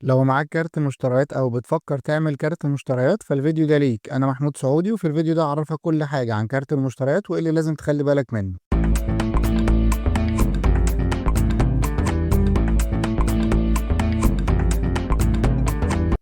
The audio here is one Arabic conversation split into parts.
لو معاك كارت مشتريات أو بتفكر تعمل كارت مشتريات فالفيديو ده ليك. أنا محمود سعودي، وفي الفيديو ده هعرفك كل حاجة عن كارت المشتريات وإيه اللي لازم تخلي بالك منه.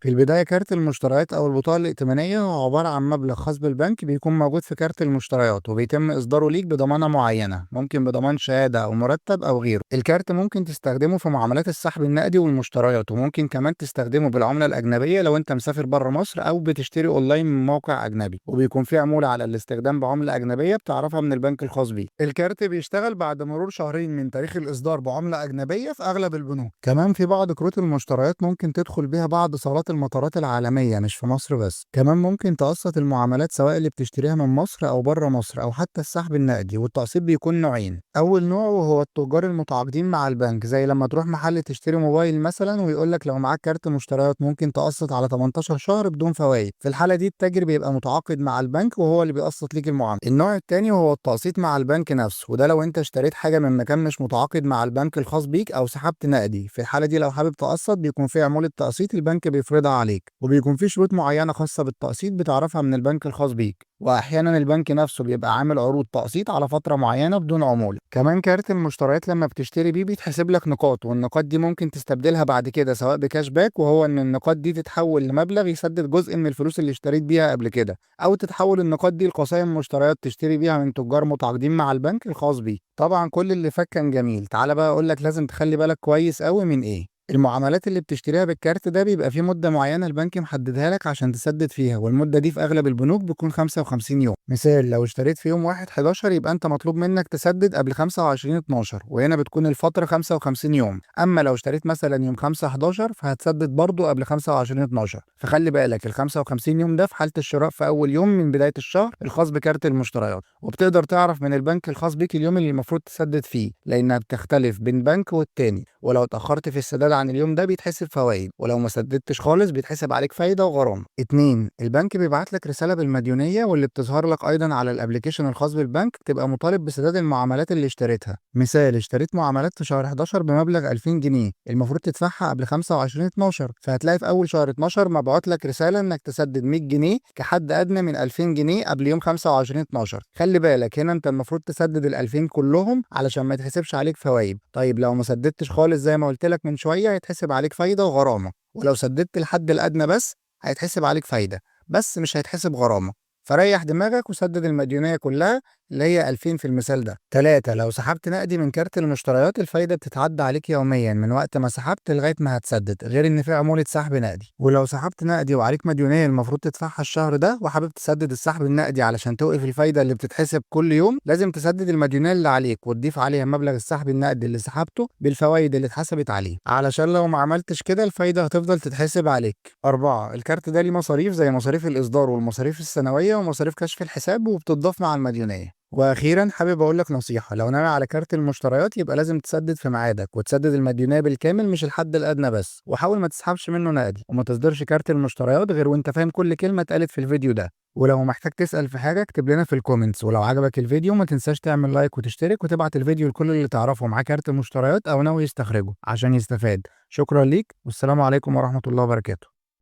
في البداية كارت المشتريات أو البطاقة الائتمانية هو عبارة عن مبلغ خاص بالبنك بيكون موجود في كارت المشتريات، وبيتم إصداره ليك بضمانة معينة، ممكن بضمان شهادة أو مرتب أو غيره. الكارت ممكن تستخدمه في معاملات السحب النقدي والمشتريات، وممكن كمان تستخدمه بالعملة الأجنبية لو أنت مسافر بره مصر أو بتشتري أونلاين من موقع أجنبي، وبيكون فيه عمولة على الاستخدام بعملة أجنبية بتعرفها من البنك الخاص بيك. الكارت بيشتغل بعد مرور شهرين من تاريخ الإصدار بعملة أجنبية في أغلب البنوك. كمان في بعض كروت المشتريات ممكن تدخل بيها بعض صالات المطارات العالمية مش في مصر بس. كمان ممكن تقسط المعاملات سواء اللي بتشتريها من مصر أو بره مصر أو حتى السحب النقدي، والتقسيط بيكون نوعين. أول نوع وهو التجار المتعاقدين مع البنك، زي لما تروح محل تشتري موبايل مثلا ويقول لك لو معاك كارت مشتريات ممكن تقسط على 18 شهر بدون فوائد. في الحالة دي التاجر بيبقى متعاقد مع البنك وهو اللي بيقسط ليك المعاملة. النوع التاني وهو التقسيط مع البنك نفسه، وده لو انت اشتريت حاجة من مكان مش متعاقد مع البنك الخاص بيك أو سحبت نقدي. في الحالة دي لو حابب تقسط بيكون في عمولة تقسيط البنك بيفرضها عليك، وبيكون في شروط معينة خاصة بالتقسيط بتعرفها من البنك الخاص بيك. واحيانا البنك نفسه بيبقى عامل عروض تقسيط على فتره معينه بدون عموله. كمان كارت المشتريات لما بتشتري بيه بيتحسب لك نقاط، والنقاط دي ممكن تستبدلها بعد كده سواء بكاش باك، وهو ان النقاط دي تتحول لمبلغ يسدد جزء من الفلوس اللي اشتريت بيها قبل كده، او تتحول النقاط دي لقسائم مشتريات تشتري بيها من تجار متعاقدين مع البنك الخاص بيه. طبعا كل اللي فات كان جميل، تعالى بقى اقول لك لازم تخلي بالك كويس قوي من ايه. المعاملات اللي بتشتريها بالكارت ده بيبقى في مدة معينة البنك محددها لك عشان تسدد فيها، والمدة دي في أغلب البنوك بتكون 55 يوم. مثال، لو اشتريت في يوم 1/11 يبقى أنت مطلوب منك تسدد قبل 25/12، وهنا بتكون الفترة 55 يوم. أما لو اشتريت مثلا يوم 5/11 فهتسدد برضه قبل 25/12. فخلي بالك ال 55 يوم ده في حالة الشراء في أول يوم من بداية الشهر الخاص بكارت المشتريات. وبتقدر تعرف من البنك الخاص بيك اليوم اللي المفروض تسدد فيه، لأنها بتختلف بين بنك والتاني. ولو اتأخرت في السداد عن اليوم ده بيتحسب فوائد، ولو ما سددتش خالص بيتحسب عليك فايدة وغرامة. 2. البنك بيبعت لك رسالة بالمديونية واللي بتظهر لك أيضا على الابليكيشن الخاص بالبنك، تبقى مطالب بسداد المعاملات اللي اشتريتها. مثال، اشتريت معاملات في شهر 11 بمبلغ 2000 جنيه المفروض تدفعها قبل 25/12، فهتلاقي في أول شهر 12 مبعوت لك رسالة إنك تسدد 100 جنيه كحد أدنى من 2000 جنيه قبل يوم 25/12. خلي بالك هنا أنت المفروض تسدد ال 2000 كلهم علشان ما يتحسبش عليك فوائد. طيب لو ما سددتش خالص زي ما قلت لك من شوية هيتحسب عليك فايدة وغرامة، ولو سددت الحد الأدنى بس هيتحسب عليك فايدة بس مش هيتحسب غرامة. فريح دماغك وسدد المديونية كلها اللي هي 2000 في المثال ده. 3. لو سحبت نقدي من كارت المشتريات الفايدة بتتعدى عليك يوميا من وقت ما سحبت لغاية ما هتسدد، غير ان في عمولة سحب نقدي. ولو سحبت نقدي وعليك مديونية المفروض تدفعها الشهر ده وحابب تسدد السحب النقدي علشان توقف الفايدة اللي بتتحسب كل يوم، لازم تسدد المديونية اللي عليك وتضيف عليها مبلغ السحب النقدي اللي سحبته بالفوائد اللي اتحسبت عليه، علشان لو ما عملتش كده الفايدة هتفضل تتحسب عليك. 4. الكارت ده ليه مصاريف زي مصاريف الإصدار والمصاريف السنوية ومصاريف كشف الحساب، وبتضاف مع المديونية. واخيرا حابب اقول لك نصيحه، لو ناوي على كارت المشتريات يبقى لازم تسدد في ميعادك وتسدد المديونيه بالكامل مش الحد الادنى بس، وحاول ما تسحبش منه نقدي وما تصدرش كارت المشتريات غير وانت فاهم كل كلمه اتقالت في الفيديو ده. ولو محتاج تسال في حاجه اكتب لنا في الكومنتس، ولو عجبك الفيديو ما تنساش تعمل لايك وتشترك وتبعت الفيديو لكل اللي تعرفه معاه كارت المشتريات او ناوي يستخرجه عشان يستفاد. شكرا ليك والسلام عليكم ورحمه الله وبركاته.